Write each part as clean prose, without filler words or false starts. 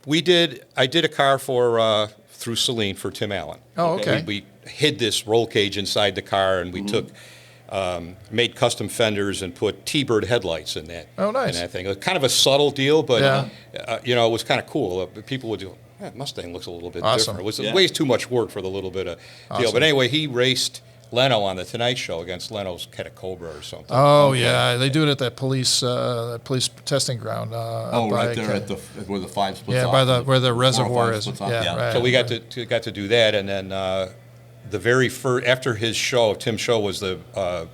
I did a car for through Saleen for Tim Allen. Oh, okay. We hid this roll cage inside the car, and we took made custom fenders and put T-bird headlights in that. Oh, nice. In that thing. It was kind of a subtle deal, but Yeah. it was kind of cool. People would go, Mustang looks a little bit Awesome. different. It was way too much work for the little bit of deal. But anyway, he raced Leno on the Tonight Show against Leno's Cobra or something. Oh yeah, they do it at that police testing ground. Right there at where the 5 splits off. Yeah, where the reservoir is. Yeah, right. So we got to do that, and then the very first after his show, Tim's show was the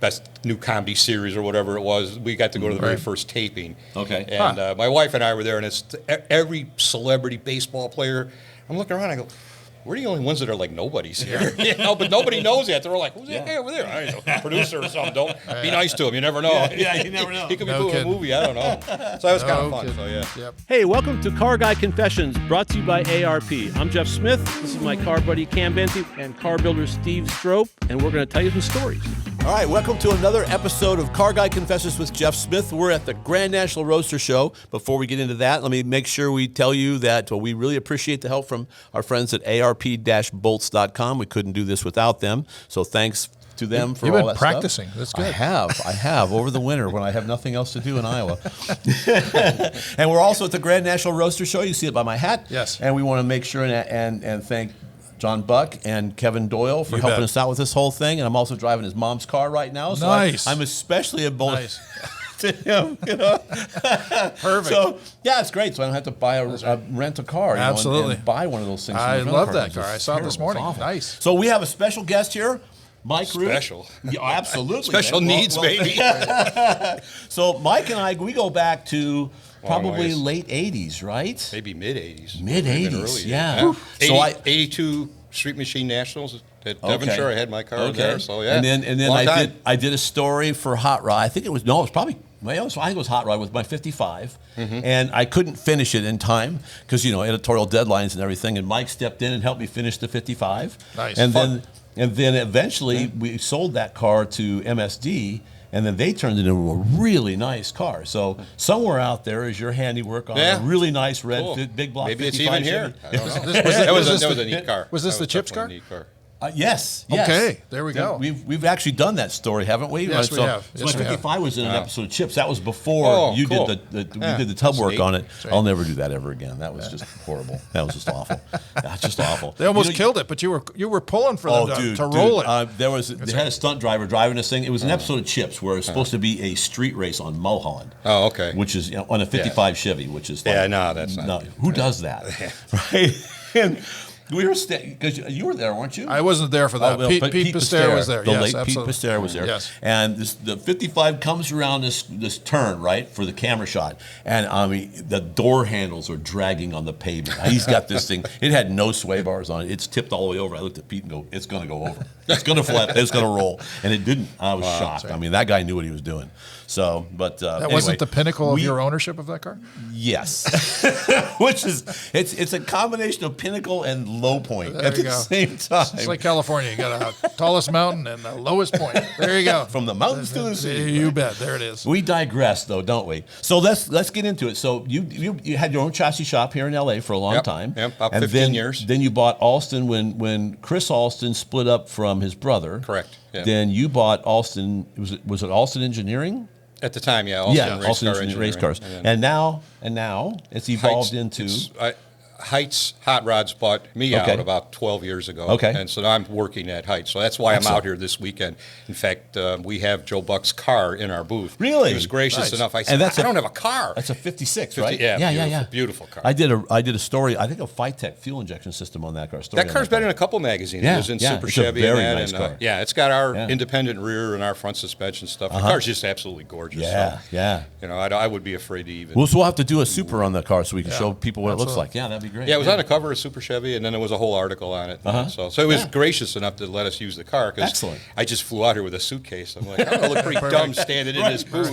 best new comedy series or whatever it was. We got to go to the very first taping. Okay. And my wife and I were there, and it's every celebrity baseball player. I'm looking around, I go, we're the only ones that are like nobodies here. But nobody knows yet. They're all like, who's that guy over there? I don't know, producer or something. Don't be nice to him. You never know. Yeah, you never know. He could be doing a movie. I don't know. So that was kind of fun. So yeah. Yep. Hey, welcome to Car Guy Confessions, brought to you by ARP. I'm Jeff Smith. This is my car buddy Cam Benty and car builder Steve Strope, and we're going to tell you some stories. All right, welcome to another episode of Car Guy Confessions with Jeff Smith. We're at the Grand National Roadster Show. Before we get into that, let me make sure we tell you that we really appreciate the help from our friends at arp-bolts.com. We couldn't do this without them, so thanks to them for all that stuff. You've been practicing. That's good. I have over the winter when I have nothing else to do in Iowa. And we're also at the Grand National Roadster Show. You see it by my hat. Yes. And we want to make sure and thank John Buck and Kevin Doyle for helping us out with this whole thing. And I'm also driving his mom's car right now. So Nice. I'm especially a bonus Nice. to him, Perfect. So, yeah, it's great. So I don't have to buy rent a car. Absolutely. And buy one of those things. I from the love rental that car. cars. I saw it this morning. It's awful. Nice. So we have a special guest here. Mike Ruth. Special. Yeah, absolutely. Special man. needs, baby. So Mike and I, we go back to probably ways. late 80s, right? Maybe mid-'80s. Mid-'80s, yeah. So 82 Street Machine Nationals at Devonshire. I had my car there, so yeah. And then I did a story for Hot Rod. I think it was probably. Well, I think it was Hot Rod with my 55, and I couldn't finish it in time because editorial deadlines and everything. And Mike stepped in and helped me finish the 55. Nice. And then eventually we sold that car to MSD, and then they turned it into a really nice car. So somewhere out there is your handiwork on a really nice red big block. Maybe it's 55 even here. Chevy. I don't know. That was a neat car. Was this the Chips definitely car? a neat car. Yes. Okay, there we go. We've actually done that story, haven't we? Yes, we have. So Yes, my we have. 55 was in an episode of Chips. That was before you cool. did we did the tub work neat. on it. Right. I'll never do that ever again. That was just horrible. That was just awful. That's just awful. They almost killed it, but you were pulling for them to roll it. They had a stunt driver driving this thing. It was an episode of Chips where it was supposed to be a street race on Mulholland. Oh, okay. Which is on a 55 Chevy, which is Yeah, no, that's not good. Who does that? Right? And we were because you were there, weren't you? I wasn't there for that. Pete Pasteur was there. The Yes, late absolutely. Pete Pasteur was there. Yes. And the 55 comes around this turn, right, for the camera shot. And I mean, the door handles are dragging on the pavement. He's got this thing. It had no sway bars on it. It's tipped all the way over. I looked at Pete and go, it's going to go over. It's going to flip. It's going to roll. And it didn't. I was shocked. Right. I mean, that guy knew what he was doing. So, but That wasn't the pinnacle of your ownership of that car? Yes. Which is, it's a combination of pinnacle and low point There at you the go. same time. It's like California. You got a tallest mountain and the lowest point. There you go. From the mountains to the sea. You bet. There it is. We digress, though, don't we? So let's get into it. So you had your own chassis shop here in L.A. for a long time. Yep, about and 15 then, years. Then you bought Alston when Chris Alston split up from his brother. Correct. Yeah. Then you bought Alston. Was it Alston Engineering? At the time, yeah. Alston race cars. And now it's evolved into. Height's Hot Rods bought me out about 12 years ago. Okay. And so now I'm working at Height. So that's why I'm out here this weekend. In fact, we have Joe Buck's car in our booth. Really? He was gracious enough. I And said, I don't have a car. That's a 56, right? Yeah. Beautiful car. I did a story. I think a Phytech fuel injection system on that car. That car's been in a couple magazines. Yeah, It was in yeah, Super it's a Chevy very and that. nice car. Yeah, it's got our independent rear and our front suspension stuff. The car's just absolutely gorgeous. Yeah, so, yeah. I would be afraid to even. Well, so we'll have to do a super on the car so we can show people what it looks like. Yeah, that'd be great. Yeah, it was on the cover of Super Chevy, and then there was a whole article on it. So it was gracious enough to let us use the car. Excellent. I just flew out here with a suitcase. I'm like, I'm going to look pretty dumb standing in this booth.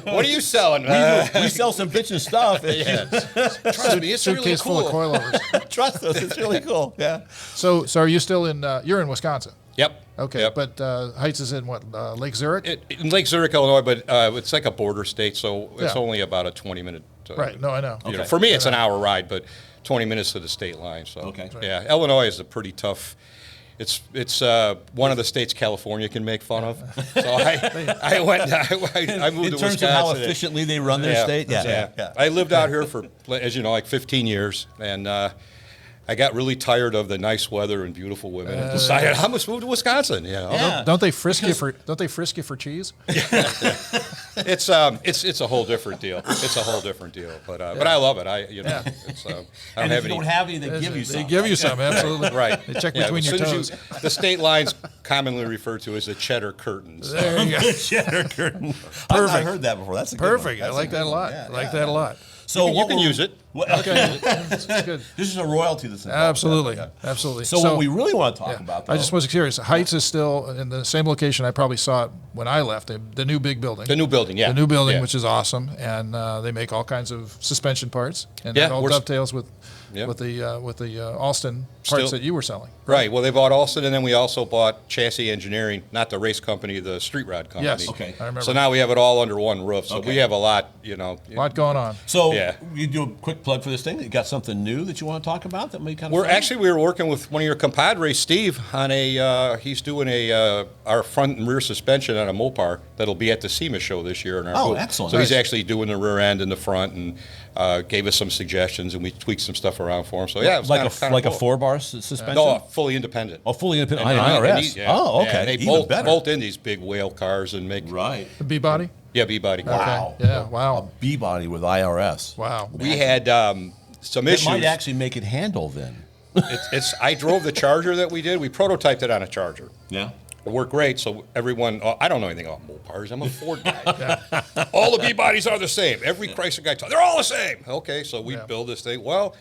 What are you selling? We sell some bitchin' stuff. Trust me, it's really Suitcase full of cool. coilovers. Trust us, it's really cool. Yeah. So are you still in? You're in Wisconsin. Yep. Okay, Yep. but Heights is in what? Lake Zurich. In Lake Zurich, Illinois, but it's like a border state, so it's Yeah. only about a 20-minute Right. No, I know. You know, Okay. for me, it's an hour ride, but 20 minutes to the state line. So Okay. yeah, Illinois is a pretty tough. It's one of the states California can make fun of. So I went. I moved In to terms Wisconsin. of how efficiently they run their state? Yeah. I lived out here for, as you know, like 15 years, and I got really tired of the nice weather and beautiful women, and decided I must move to Wisconsin. You know? Yeah. Don't they frisk you for cheese? It's a whole different deal. It's a whole different deal. But I love it. I don't And have if any. you don't have any, they give you some. They give you some, absolutely. Right. They check Yeah, between as your soon as toes. the state lines commonly referred to as the cheddar curtains. There you go. Cheddar curtain. Perfect. I've heard that before. That's a good one. Perfect. I That's like a good that a one. lot. Yeah, I like yeah. that a lot. So You can use it. Okay. That's good. This is a royalty that's involved. Absolutely. Yeah. Absolutely. So what we really want to talk yeah. about, though, I just was curious. Heights is still in the same location I probably saw it when I left, the new big building. The new building, yeah. The new building, Yeah. which is awesome, and they make all kinds of suspension parts, and Yeah, that all we're- dovetails with Yeah. the Alston parts Still- that you were selling. Right. Well, they bought Alston, and then we also bought Chassis Engineering, not the race company, the street rod company. Yes. Okay. I remember. So now we have it all under one roof. So Okay. we have a lot, you know. A lot going on. So Yeah. you do a quick plug for this thing. You got something new that you want to talk about that may kind of We were working with one of your compadres, Steve, on he's doing our front and rear suspension on a Mopar that'll be at the SEMA show this year in our Oh, booth. excellent. So he's Nice. actually doing the rear end and the front, and gave us some suggestions, and we tweaked some stuff around for him. So yeah, it was like kinda a cool. 4-bar suspension. No, fully independent. Oh, fully independent. And IRS. yeah, Oh, okay. yeah, and they Even better. bolt in these big whale cars and make Right. The B body. yeah B-body cars. Wow. Okay. Yeah. A Wow. B body with IRS. Wow. We had some It issues. might actually make it handle then. I drove the Charger that we did. We prototyped it on a Charger. Yeah. It worked great. So everyone, I don't know anything about Mopars. I'm a Ford guy. All the B bodies are the same. Every Chrysler guy, they're all the same. Okay, so we build this thing. Well,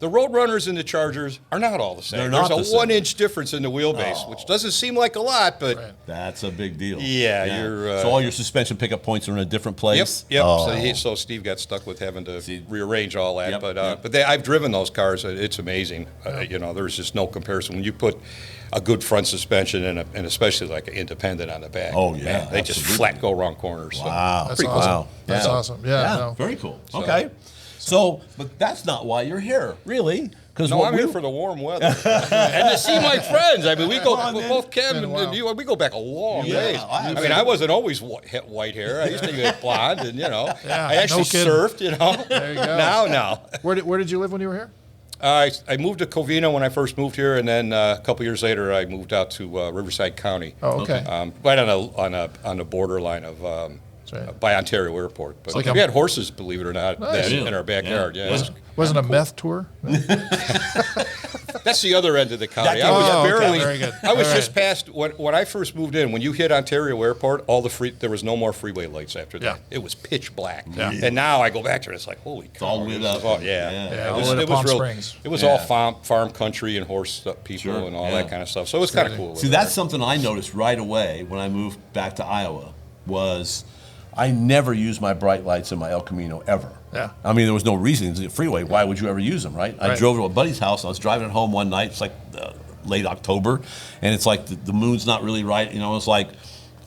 the Roadrunners and the Chargers are not all the same. They're not There's the a same. 1-inch difference in the wheelbase, which doesn't seem like a lot, but Right. That's a big deal. Yeah, you're, so all your suspension pickup points are in a different yep, place. yep. Oh. So Steve got stuck with having to See. rearrange all that. Yep, but yep. I've driven those cars. It's amazing. You know, there's just no comparison when you put a good front suspension and especially like an independent on the back. Oh, yeah, man, they just absolutely. flat go around corners. So. Wow. That's Pretty cool. awesome. Wow. That's Yeah. awesome. Yeah. No. Very cool. Okay. So, but that's not why you're here, really. Because No, I'm here for the warm weather and to see my friends. I mean, we go on, man. both Ken Been a while. and you. We go back a long Yeah, ways. I I mean, I wasn't always white hair. I used to get blonde, and Yeah, I actually no kidding. surfed. There you go. Now. Where did you live when you were here? I moved to Covina when I first moved here, and then a couple years later, I moved out to Riverside County, Oh, okay. right on the borderline of right. by Ontario Airport. But like we a- had horses, believe it or not, Nice. then in our backyard. Yeah. Yeah, Was- Wasn't a meth tour? that's the other end of the county. That- I was Oh, okay, barely. very good. I was All just right. past when I first moved in. When you hit Ontario Airport, there was no more freeway lights after that. Yeah. It was pitch black. Yeah. And now I go back to it. It's like holy cow! all lit this is up. all- Yeah. Yeah, It all was, the way to it was Palm real. Springs. It was Yeah. all farm country and horse people Sure, and all yeah. that kind of stuff. So it was kind of crazy. cool. See, that's something I noticed right away when I moved back to Iowa was I never used my bright lights in my El Camino ever. Yeah. I mean, there was no reason. It's a freeway. Why would you ever use them, right? I Right. drove to a buddy's house. And I was driving it home one night. It's like late October, and it's like the moon's not really right. You know, it's like,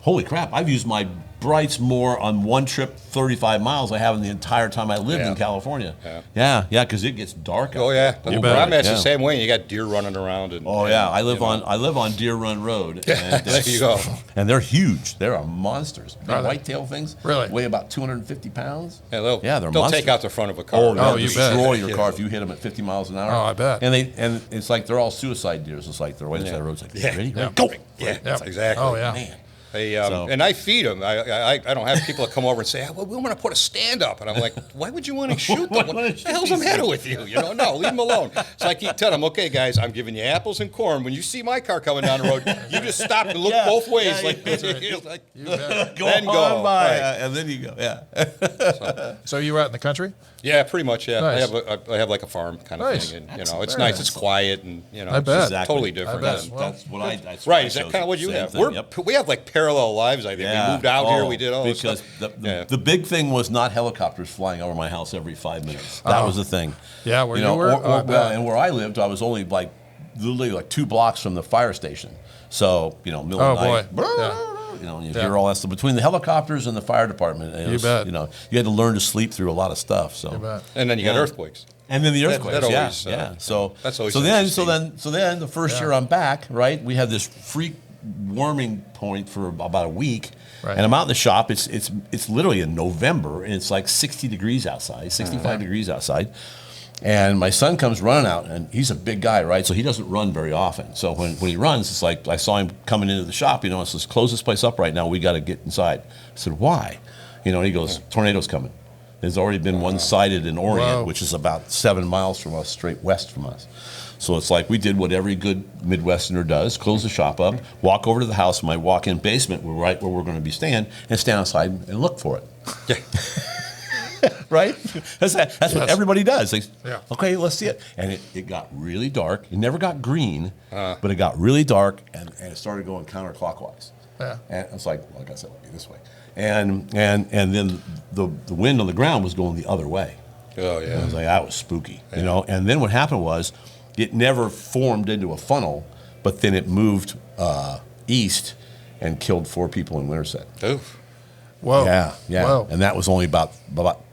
holy crap! I've used my brights more on one trip, 35 miles, I have in the entire time I lived in Yeah. California. Yeah. Yeah, because it gets dark. Oh out yeah, there. where I'm at's Yeah. the same way. You got deer running around and. Oh and, yeah, I live you know. on Deer Run Road. There And you go. And they're huge. They are monsters. Big Are they? whitetail things. Really? Weigh about 250 pounds. Yeah, they're they'll monsters. take out the front of a car. Oh, Oh, they'll you bet. destroy your Yeah. car if you hit them at 50 miles an hour. Oh, I bet. And it's like they're all suicide deers. It's like they're right beside the road. It's like, Yeah. ready? Yeah. Go. Yeah, Yeah. exactly. Oh, yeah. Man. So. And I feed them. I don't have people that come over and say, well, we want to put a stand up. And I'm like, why would you want to shoot them? What the hell's the matter with you? You know, no, leave them alone. So I keep telling them, okay, guys, I'm giving you apples and corn. When you see my car coming down the road, you just stop and look Yeah. both ways. Yeah, like, like You bet. Go then on go. by, Right. and then you go. Yeah. So you were out in the country? Yeah, pretty much. Yeah, Nice. I have like a farm kind of Nice. thing, and it's Very nice. nice. It's quiet, and I bet. it's Exactly. totally different. I bet. than- Well, That's what I. That's right? what Is I that chose. kind of what you Same have? thing, yep. We have like parallel lives. I think we moved out here. We did all this because stuff. the big thing was not helicopters flying over my house every 5 minutes. That was the thing. Yeah, where you were? Oh, I bet. and where I lived, I was only literally 2 blocks from the fire station. So middle Oh, of the night. boy. you hear all that stuff between the helicopters and the fire department. You bet. You had to learn to sleep through a lot of stuff. So, You bet. And then you got earthquakes. and then the earthquakes, that always, yeah. So that's always so then the first Yeah. year I'm back, right? We have this freak warming point for about a week, Right. and I'm out in the shop. It's literally in November, and it's like 60 degrees outside, 65 degrees outside. And my son comes running out, and he's a big guy, right? So he doesn't run very often. So when he runs, it's like I saw him coming into the shop. It says, "Close this place up right now. We got to get inside." I said, "Why?" And he goes, "Tornado's coming." There's already been one sighted in Orient, Whoa. which is about 7 miles from us, straight west from us. So it's like we did what every good Midwesterner does: close the shop up, walk over to the house in my walk-in basement, right where we're going to be staying, and stand outside and look for it. Yeah. Right? That's what everybody does. Yeah. Okay, let's see it. And it got really dark. It never got green, but it got really dark, and it started going counterclockwise. Yeah. And it's like I said, this way. And then the wind on the ground was going the other way. Oh, I yeah. was like, that was spooky, And then what happened was, it never formed into a funnel, but then it moved east and killed 4 people in Winterset. Oof. Whoa. Yeah. Whoa. And that was only about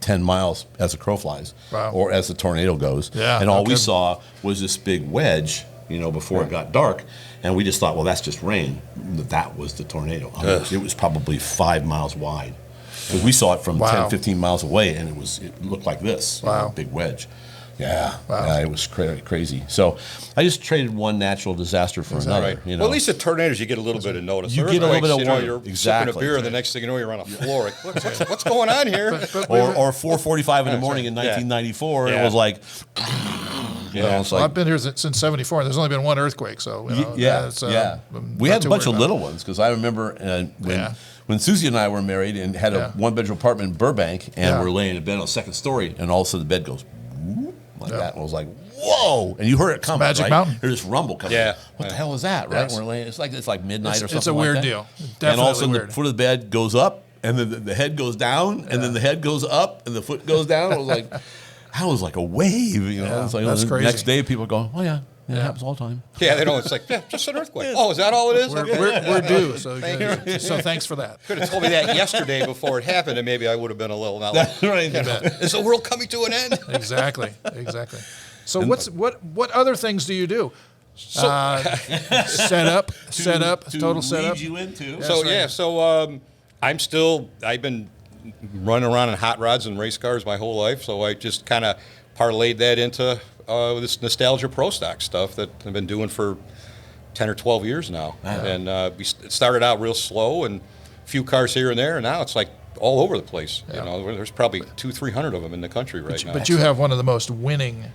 10 miles as the crow flies, Wow. or as the tornado goes. Yeah, And all no we kidding. saw was this big wedge, before it got dark. And we just thought, well, that's just rain. That was the tornado. It was probably 5 miles wide. Because we saw it from Wow. 10, 15 miles away, and it looked like this, Wow. big wedge. Yeah, Wow. yeah, it was crazy. So I just traded one natural disaster for another. Right. Well, at least the tornadoes, you get a little bit of notice. You get a little bit of Earthquakes, warning. You're Exactly. sipping a beer, and the next thing you know, you're on a floor. Like, what's going on here? Or 4:45 in the morning in 1994, and it was like, it's Well, like, I've been here since '74. There's only been one earthquake, so it's, We not had a too bunch of worried little about ones because I remember Yeah. when Susie and I were married and had a Yeah. one-bedroom apartment in Burbank, and Yeah. we're laying in bed on the second story, and all of a sudden the bed goes whoop, like Yeah. that, and I was like, "Whoa!" And you heard it coming, Magic right? Mountain. There's this rumble coming. Yeah. What the hell is that? Right? Yes. We're laying. It's like midnight or something. It's a like weird that. deal. And all of a Definitely sudden weird. the foot of the bed goes up, and then the head goes down, and then the head goes up, and the foot goes down. It was like. That was like a wave, Yeah, It's like, that's the crazy. next day, people are going, "Oh yeah, it happens all the time." Yeah, they know. It's like, just an earthquake. Oh, is that all it is? Okay. We're due, so Thank so thanks for that. Could have told me that yesterday before it happened, and maybe I would have been a little not like, Right. is the world coming to an end? Exactly. So what other things do you do? So, Set up, total lead setup. you into. I've been running around in hot rods and race cars my whole life, so I just kind of parlayed that into this nostalgia pro stock stuff that I've been doing for 10 or 12 years now. And it started out real slow and a few cars here and there, and now it's like all over the place. There's probably 200-300 of them in the country right now. But you have one of the most winning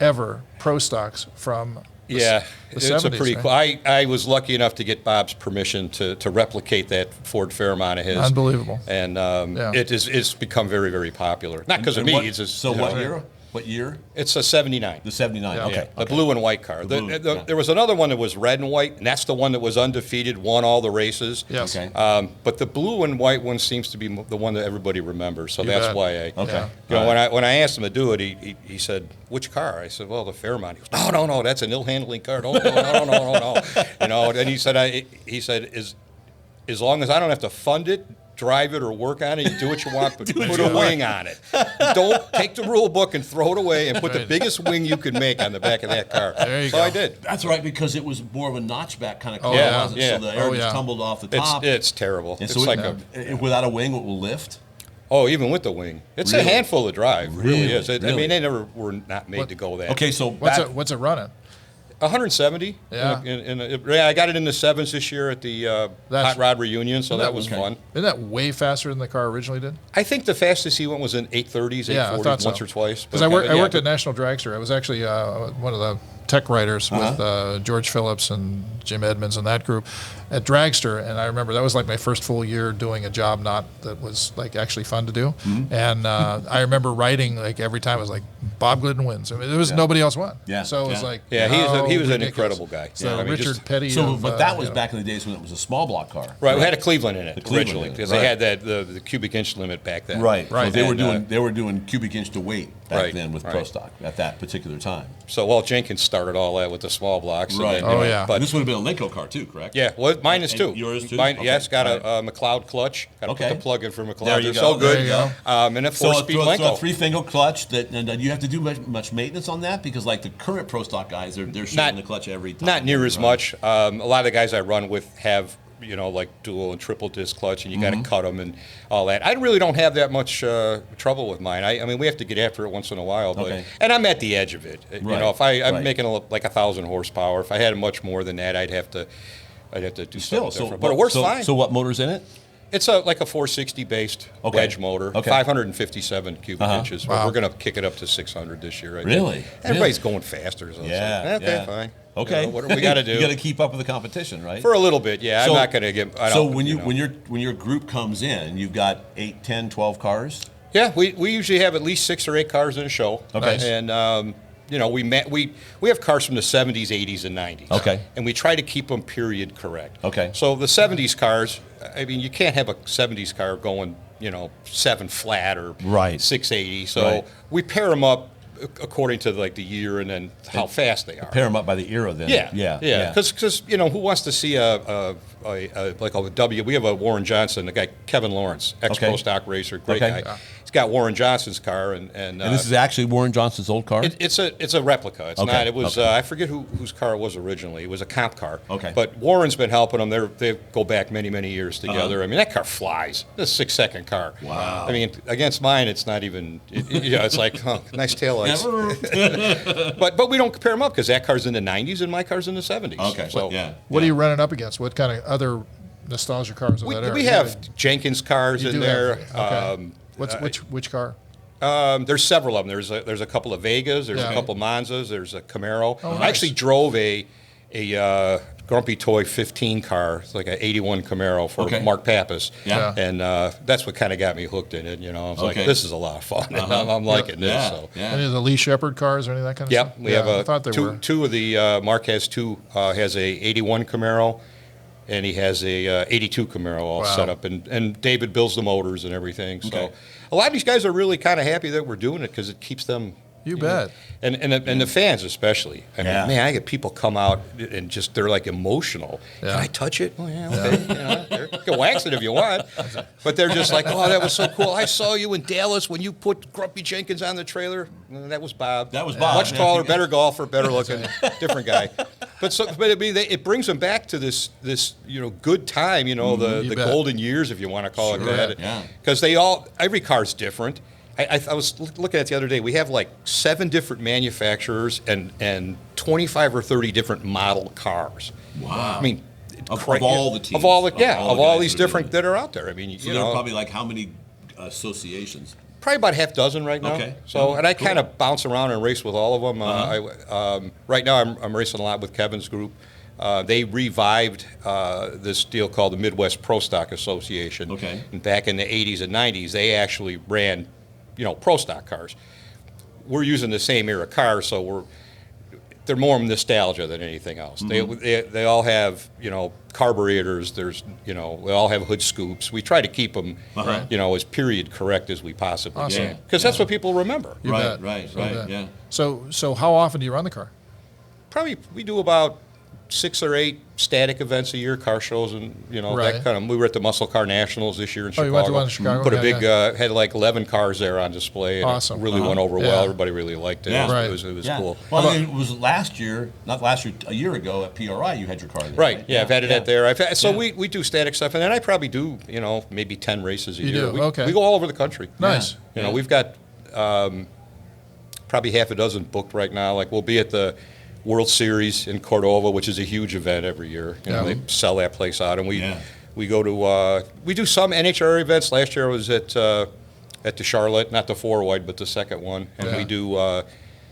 ever pro stocks from Yeah, the it's 70s, a pretty right? cool. I was lucky enough to get Bob's permission to replicate that Ford Fairmont of his. Unbelievable. And Yeah. it's become very, very popular. Not because of me. It's just, What year? What year? It's a 79. The 79. Yeah. Okay. The blue and white car. blue, yeah. There was another one that was red and white, and that's the one that was undefeated, won all the races. Yes. Okay. But the blue and white one seems to be the one that everybody remembers. So You that's bet. why I. Okay. Yeah. When I asked him to do it, he said, "Which car?" I said, "Well, the Fairmont." He goes, "No, that's an ill-handling car. No. And he said, as long as I don't have to fund it, drive it, or work on it, you do what you want, but put a wing on it. Don't take the rule book and throw it away and put the biggest wing you can make on the back of that car." There you so go. I did. That's right, because it was more of a notchback kind of car, yeah, wasn't it? yeah. So the air Oh, just yeah. tumbled off the top. It's terrible. and It's so like without a wing, it will lift. even with the wing, it's Really? a handful to drive. It really Really? is. I Really? mean, they never were not made What- to go that. Okay, so What's it running? 170. Yeah. I got it in the sevens this year at the That's- Hot Rod Reunion, so that was okay. fun. Isn't that way faster than the car originally did? I think the fastest he went was in 830s, 840s, Yeah, I thought so. once or twice. Because I worked at National Dragster. I was actually one of the tech writers with George Phillips and Jim Edmonds and that group at Dragster, and I remember that was like my first full year doing a job that was like actually fun to do. And I remember writing like every time it was like Bob Glidden wins. I mean, there was nobody else won. Yeah. So it was Yeah. like Yeah, he was an ridiculous. incredible guy. So Yeah, I mean, Richard just- Petty. So, of, but that was you know. back in the days when it was a small block car. Right, we had a Cleveland in it Cleveland originally in it, because right. they had that the cubic inch limit back then. Right. Right. So they were And, doing cubic inch to weight back Right, then with right. Pro Stock at that particular time. So Walt Jenkins started all that with the small blocks. And Right. then, you know, yeah. But And this would have been a Lenco car too, correct? yeah, well, mine is And too. yours too? Mine, Okay. yes, got Right. a McLeod clutch. Got to Okay. put the plug in for McLeod. There you They're go. so good. There you go. And a So four-speed a Lenco. three-finger clutch. And you have to do much maintenance on that because like the current Pro Stock guys, they're shifting the clutch every time. Not near as Right. much. A lot of the guys I run with have, like dual and triple disc clutch, and you got to cut them and all that. I really don't have that much trouble with mine. I mean, we have to get after it once in a while, but Okay. and I'm at the edge of it. Right, If I'm right. making like 1,000 horsepower, if I had much more than that, I'd have to do Still, something different. But it works fine. So what motor's in it? It's like a 460 based Okay. wedge motor, Okay. 557 cubic inches. But Wow. we're going to kick it up to 600 this year. I think. Really? Everybody's going faster. So it's Yeah. like, okay, yeah. fine. Okay. What do we got to do? You got to keep up with the competition, right? For a little bit, yeah. So- I'm not going to get. I So don't, when your group comes in, you've got 8, 10, 12 cars. Yeah, we usually have at least 6 or 8 cars in a show. Okay. And we have cars from the 70s, 80s, and 90s. Okay. And we try to keep them period correct. Okay. So the 70s cars, I mean, you can't have a 70s car going, 7 flat or Right. 680. So Right. we pair them up according to like the year and then how fast they are. Pair them up by the era, then. Yeah. Because who wants to see a W? We have a Warren Johnson, the guy Kevin Lawrence, ex-pro Okay. stock racer, great Okay. guy. He's got Warren Johnson's car, and And this is actually Warren Johnson's old car. it's a replica. It's Okay, not. It was okay. I forget whose car it was originally. It was a comp car. Okay. But Warren's been helping them. They go back many years together. Uh-huh. I mean, that car flies. It's a 6-second car. Wow. I mean, against mine, it's not even. It's like nice taillights. But we don't compare them up because that car's in the 90s and my car's in the 70s. Okay. So yeah. What are you running up against? What kind of other nostalgia cars of that era? we have Jenkins cars You in do there. have- okay. Which car? There's several of them. There's a couple of Vegas. There's Yeah. a couple Monzas. There's a Camaro. Oh, I nice. actually drove a Grumpy Toy 15 car. It's like an 81 Camaro for Okay. Mark Pappas. Yeah. And that's what kind of got me hooked in it. I was like, Okay. this is a lot of fun. And I'm liking this. Yeah. So. Yeah. Any of the Lee Shepard cars or any of that kind of Yep, stuff? we have I thought they were. two of the Mark has two. Has a 81 Camaro, and he has a 82 Camaro all Wow. set up. And David builds the motors and everything. So Okay. a lot of these guys are really kind of happy that we're doing it because it keeps them. You bet. And the fans especially. I mean, Yeah. man, I get people come out and just they're like emotional. Yeah. Can I touch it? Oh yeah, okay. You can wax it if you want. But they're just like, oh, that was so cool. I saw you in Dallas when you put Grumpy Jenkins on the trailer. And that was Bob. That was Bob. Much taller, better golfer, better looking, different guy. But I mean, it brings them back to this good time. You The bet. golden years, if you want to call it Sure. that. Yeah. Because every car's different. I was looking at it the other day. We have like 7 different manufacturers and 25 or 30 different model cars. Wow. I mean, Of all the teams. of all Of all the guys these that are doing different it. that are out there. I mean, So there are probably like how many associations? probably about half dozen right now. Okay. So, and I Cool. kind of bounce around and race with all of them. Right now, I'm racing a lot with Kevin's group. They revived this deal called the Midwest Pro Stock Association. Okay. And back in the 80s and 90s, they actually ran, pro stock cars. We're using the same era cars, so they're more nostalgia than anything else. They all have carburetors. There's they all have hood scoops. We try to keep them as period correct as we possibly Awesome. can because that's what people remember. You bet. Right. You bet. Yeah. So how often do you run the car? Probably we do about 6 or 8 static events a year, car shows, and Right. that kind of. We were at the Muscle Car Nationals this year in Oh, Chicago. you went to one in Chicago? Put a Yeah, big yeah. had like 11 cars there on display. And Awesome. It really went over Yeah. well. Everybody really liked it. Yeah. Right. It was Yeah. cool. Well, it was a year ago at PRI, you had your car there. Right. Yeah, I've had it at there. So Yeah. we do static stuff, and then I probably do maybe 10 races a You year. do? We, Okay. We go all over the country. Nice. Yeah. We've got probably half a dozen booked right now. Like we'll be at the World Series in Cordova, which is a huge event every year. Yeah. They sell that place out, and Yeah. we go to we do some NHRA events. Last year I was at the Charlotte, not the 4-wide, but the second one, and Yeah. we do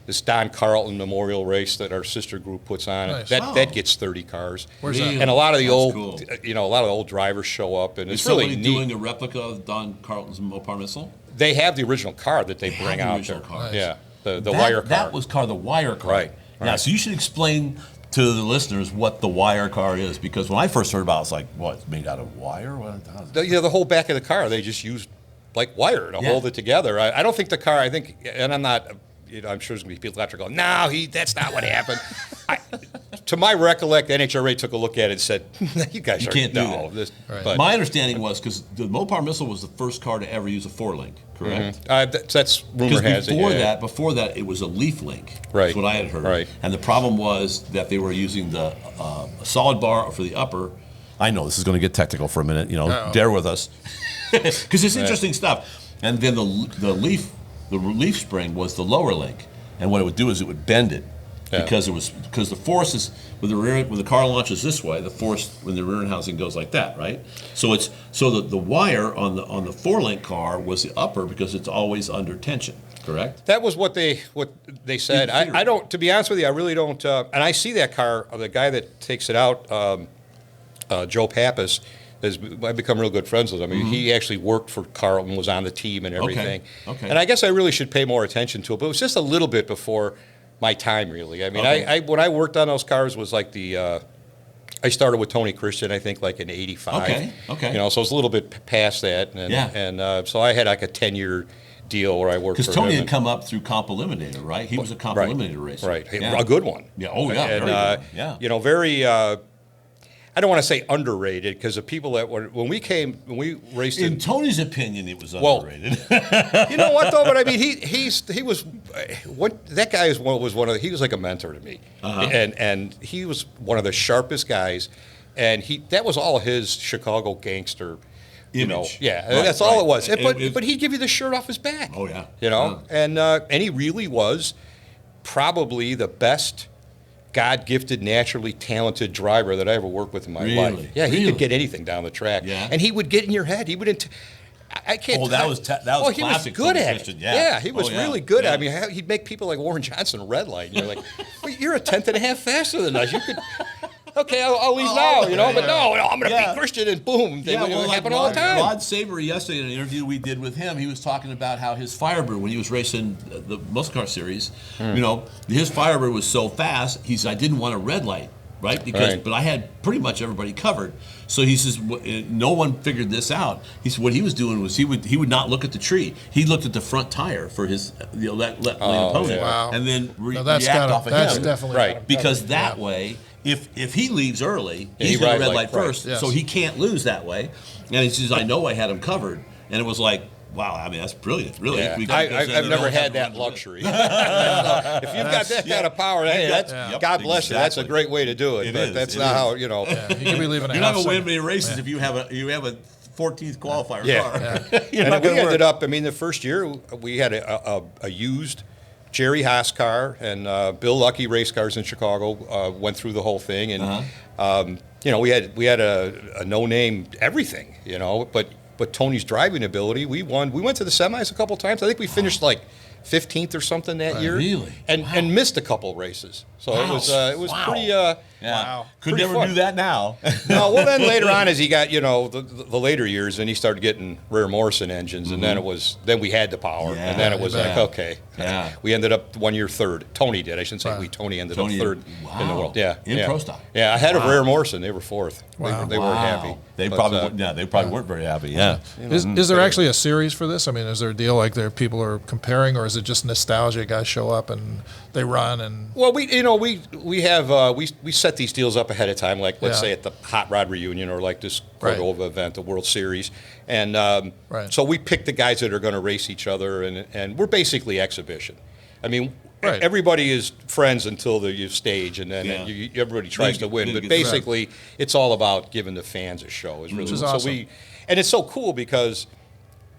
this Don Carlton Memorial Race that our sister group puts on. Nice. That gets 30 cars. Where's that? And a lot of the That's old, cool. a lot of the old drivers show up, and Is it's really somebody neat. doing a replica of Don Carlton's Mopar missile? They have the original car that they have bring the out original there. car. Nice. Yeah, the wire car. That was the wire car. Right, Now, right. so you should explain to the listeners what the wire car is, because when I first heard about it, I was like, what, it's made out of wire? The whole back of the car, they just used like wire to Yeah. hold it together. I don't think the car. I think, and I'm not, I'm sure there's going to be people out there going, no, that's not what happened. To my recollect, NHRA took a look at it and said, you guys can't do that. This, Right. but, My understanding was because the Mopar missile was the first car to ever use a 4-link, correct? that's rumor has Before it. Yeah. before that, it was a leaf link. Right. That's what I had heard. Right. And the problem was that they were using the solid bar for the upper. I know this is going to get technical for a minute. Bear with us, because it's interesting stuff. And then the leaf spring was the lower link, and what it would do is it would bend it. Yeah. Because the force is when the car launches this way, the force when the rear end housing goes like that, right? So the wire on the 4-link car was the upper because it's always under tension, correct? That was what they said. I don't, to be honest with you, I really don't. And I see that car. The guy that takes it out, Joe Pappas, I've become real good friends with him. I mean, he actually worked for Carlton, was on the team and everything. Okay. And I guess I really should pay more attention to it. But it was just a little bit before my time, really. I mean, I when I worked on those cars was like I started with Tony Christian, I think, like in '85. Okay. So it was a little bit past that. And, Yeah. And so I had like a 10year deal where I worked for him. Because Tony had come up through Comp Eliminator, right? He was a Comp Eliminator racer. Right. Yeah. A good one. Yeah. Oh, yeah. And, Very good. Yeah. Very, I don't want to say underrated, because the people that were, when we raced In Tony's opinion, it was Well, underrated. you know what though? But I mean, he was that guy was one of he was like a mentor to me, and he was one of the sharpest guys, and that was all his Chicago gangster. Image. That's all it was. And But he'd give you the shirt off his back. Oh, yeah. And he really was probably the best God-gifted, naturally talented driver that I ever worked with in my life. Yeah, he could get anything down the track. Yeah. And he would get in your head. He would. I can't. Oh, that was he was classic good Tony at Christian, it. yeah. He was Oh, yeah. really good at it. Yeah. I mean, he'd make people like Warren Johnson red light. And you're like, well, you're a tenth and a half faster than us. You could. Okay, I'll leave now, but no, I'm going to be Christian, and boom, it happen all the time. Rod Savory yesterday in an interview we did with him, he was talking about how his Firebird, when he was racing the muscle car series, his Firebird was so fast. He said, I didn't want a red light, right? But I had pretty much everybody covered. So he says, no one figured this out. He said what he was doing was he would not look at the tree. He looked at the front tire for his let opponent, Wow. and then react off of that's him. definitely Right. Because that way, if he leaves early, he's going to red light first, yes. so he can't lose that way. And he says, I know I had him covered. And it was like, wow, I mean, that's brilliant, really. Yeah. Because I've then never they'll had have that to run luxury. If you've got that kind of power, hey, that's God bless you. That's a great way to do it. But is, that's it not is. how You could be leaving a You're not half going to win second. many races if you have a 14th qualifier car. And we ended up. I mean, the first year we had a used Jerry Haas car, and Bill Lucky race cars in Chicago went through the whole thing, and we had a no-name everything, but Tony's driving ability, we won. We went to the semis a couple times. I think we finished like 15th or something that year. Really? And missed a couple races. So it was pretty. Wow. Could Pretty never fun. do that now. No, well then later on, as he got the later years, and he started getting rear Morrison engines, and then we had the power, and then it was like okay, we ended up 1 year third. Tony did. I shouldn't say we. Tony ended up third in the world. Yeah, In Pro Stock. Yeah, ahead of rear Morrison, they were fourth. Wow. They weren't happy. They But, probably weren't very happy. Yeah. Is there actually a series for this? I mean, is there a deal like people are comparing, or is it just nostalgia? Guys show up and they run and. Well, we set these deals up ahead of time, like let's say at the Hot Rod reunion or like this Cordova event, the World Series, and so we pick the guys that are going to race each other, and we're basically exhibition. I mean, everybody is friends until you stage, and then everybody tries to win. But basically, it's all about giving the fans a show. Which is awesome. And it's so cool because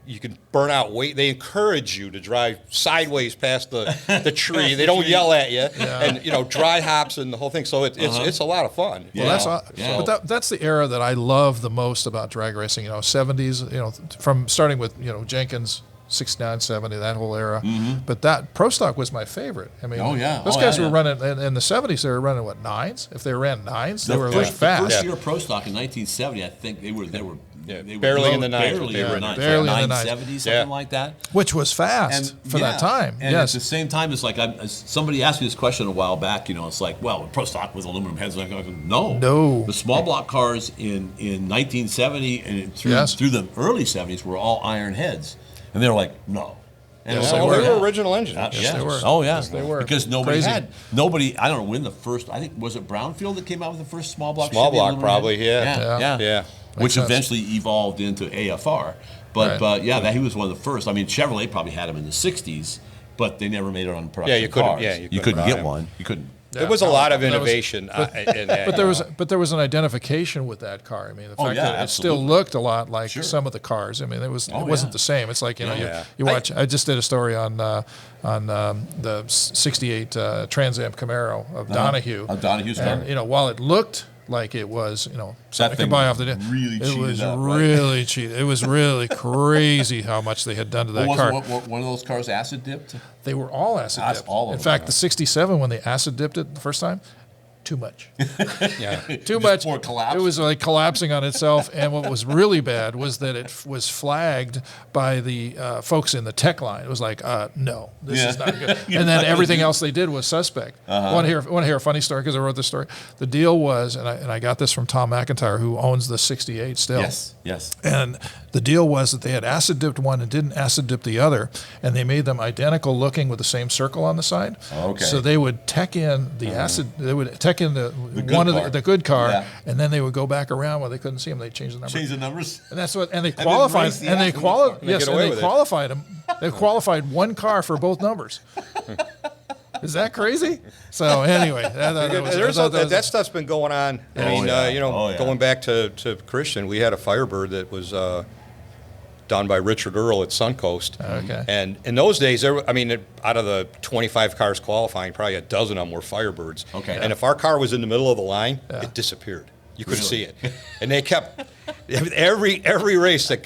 you can burn out weight. They encourage you to drive sideways past the tree. They don't yell at you, and dry hops and the whole thing. So it's a lot of fun. Well, but that's the era that I love the most about drag racing. 70s. From starting with Jenkins. 69, 70, that whole era. But that Pro Stock was my favorite. I mean, those guys were running, in the 70s, they were running, what, nines? If they ran nines, they were fast. The first year Pro Stock in 1970, I think they were barely in the nines. Barely in the nines. Barely in the 970, something like that. Which was fast for that time. And at the same time, it's like somebody asked me this question a while back. It's like, well, Pro Stock with aluminum heads. And I go, no. The small block cars in 1970 and through the early 70s were all iron heads. And they were like, no. And Yes, it was they They were. were original engines. Yeah. they were. Oh yeah, Yes, they were. Because nobody Crazy. I don't know when the first. I think was it Brownfield that came out with the first small block. Small Chevy block, aluminum? probably, yeah. Yeah. Yeah. Which sense. eventually evolved into AFR. But Right. he was one of the first. I mean, Chevrolet probably had them in the '60s, but they never made it on production. Yeah, you couldn't- cars. yeah, you you couldn't couldn't get buy 'em. one. You couldn't. There was a lot of That was- innovation in that. But there was an identification with that car. I mean, the fact that it still absolutely. looked a lot like Sure. some of the cars. I mean, it Oh, wasn't yeah. the same. It's like, you know, Yeah. you watch. I just did a story on the '68 Trans Am Camaro of Donahue. Of Donahue's car. And, you know, while it looked like it was, you know, something I thing could buy off the really it cheated was up, right? really cheated. It was really crazy how much they had done to that What car. was one of those cars acid dipped? They were all acid That's dipped. all of In them, fact, yeah. the '67 when they acid dipped it the first time, too much. Yeah. Too much. before it collapsed? It was like collapsing on itself. And what was really bad was that it was flagged by the folks in the tech line. It was like, no, this is Yeah. not good. And then everything else they did was suspect. Want to hear a funny story because I wrote this story. The deal was, and I got this from Tom McIntyre, who owns the '68 still. Yes. And the deal was that they had acid dipped one and didn't acid dip the other, and they made them identical looking with the same circle on the side. Okay. So they would tech in the acid. They would tech in the good one of car. the good car, Yeah. and then they would go back around when they couldn't see them. They'd change the number. Change the numbers. And that's what. And they then qualified. race the And they acid qualified. car. They Yes, get and away they with it. qualified them. They qualified one car for both numbers. Is that crazy? So anyway, That stuff's been going on. I Oh, mean, yeah. you know, Oh, yeah. going back to Christian, we had a Firebird that was done by Richard Earl at Suncoast. Okay. And in those days, out of the 25 cars qualifying, probably a dozen of them were Firebirds. Okay. And if our car was in the middle of the line, it disappeared. You couldn't see it. And they kept every race that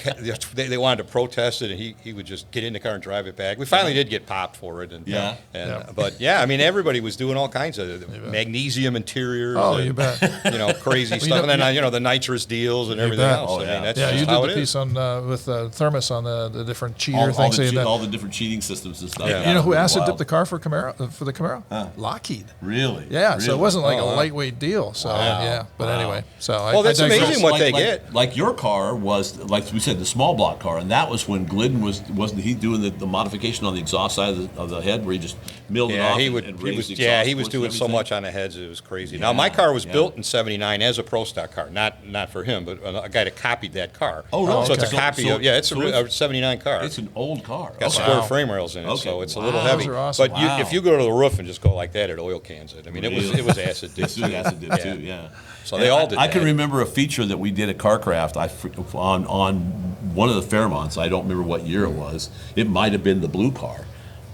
they wanted to protest it, and he would just get in the car and drive it back. We finally did get popped for it. And, Yeah. But yeah, I mean, everybody was doing all kinds of magnesium interiors. Oh, and, you bet. You know, crazy you stuff. know- And then, the nitrous deals and everything bet. else. Oh, I yeah. mean, that's Yeah, just you how did it the is. piece on with Thermos on the different cheater things they had done. all the different cheating systems and stuff. Yeah. You know who Wow. acid dipped the car for the Camaro? Lockheed. Really? Yeah, so it Really? wasn't like Oh, a wow. lightway deal. So yeah, but anyway, so Well, that's I digress. amazing what they get. Like your car was, like we said, the small block car, and that was when Glidden wasn't he doing the modification on the exhaust side of the head where he just milled it Yeah, off he and was raised the exhaust he was ports doing and so everything? much on the heads, it was crazy. Now, my car was Yeah. built in '79 as a Pro Stock car, not for him, but a guy that copied that car. Oh, really? So it's a Okay. copy So- of, yeah, it's so a '79 car. It's an old car. Got Okay. square frame rails in it, Okay. so it's a Wow. little heavy. Those are awesome. But Wow. if you go to the roof and just go like that, it oil cans it. I mean, it Really? was acid This dipped. is acid dip too, yeah. So they all did I can that. remember a feature that we did at Carcraft on one of the Fairmonts. I don't remember what year it was. It might have been the blue car.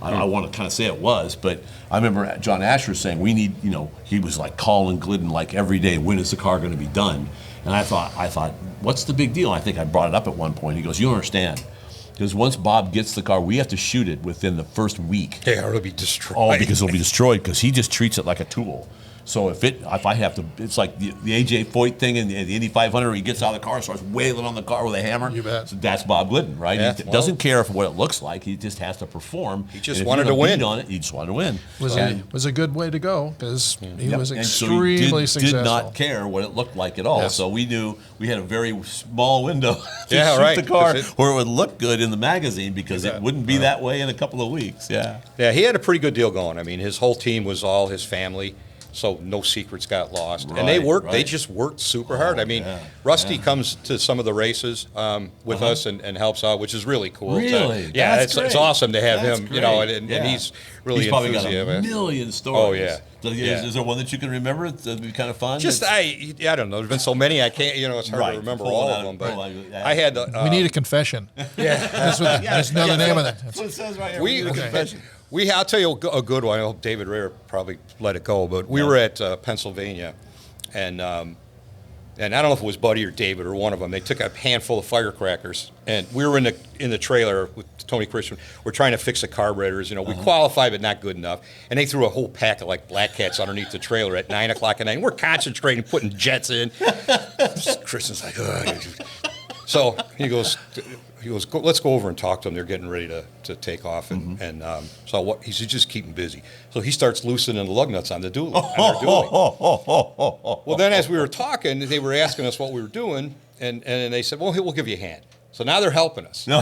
I want to kind of say it was, but I remember John Asher saying we need, he was like calling Glidden like every day, when is the car going to be done? And I thought, what's the big deal? I think I brought it up at one point. He goes, you don't understand. Because once Bob gets the car, we have to shoot it within the first week. Yeah, it'll be destroyed. Oh, because it'll be destroyed because he just treats it like a tool. So if I have to, it's like the AJ Foyt thing in the Indy 500 where he gets out of the car, starts wailing on the car with a hammer. You bet. So that's Bob Glidden, right? Yeah, He well- doesn't care for what it looks like. He just has to perform. He just And if wanted you're to gonna win. beat on it, he just wanted to win. was a good way to go because he Yep. was And so extremely he successful. did not care what it looked like at all. Yes. So we knew we had a very small window to Yeah, shoot right, the car 'cause it- where it would look good in the magazine because You it bet. wouldn't be that way in a couple of weeks. Yeah. Yeah, he had a pretty good deal going. I mean, his whole team was all his family, so no secrets got lost. And they Right, worked. They right. just worked super hard. I mean, yeah, Rusty comes to some of the races with us and helps out, which is really cool. Really? Yeah, That's it's great. awesome to have That's him. great. And Yeah. he's really He's probably got a enthusiastic. million stories. Oh, yeah. So, Yeah. Is there one that you can remember that'd be kind of fun? Just I don't know. There's been so many. I can't. It's hard Right, to remember pull it all out of them. of- But pull out- yeah. I had. We need a confession. Yeah, that's another name of it. That's what it says right here. We, need a confession. I'll tell you a good one. I hope David Rare probably let it go, but we were at Pennsylvania, and I don't know if it was Buddy or David or one of them. They took a handful of firecrackers, and we were in the trailer with Tony Christian. We're trying to fix the carburetors. We qualified, but not good enough. And they threw a whole pack of like black cats underneath the trailer at 9 o'clock at night. And we're concentrating, putting jets in. Christian's like, ugh. So he goes, let's go over and talk to them. They're getting ready to take off, and so what? He said, just keep them busy. So he starts loosening the lug nuts on the dually. Well, then as we were talking, they were asking us what we were doing, and they said, well, we'll give you a hand. So now they're helping us. No.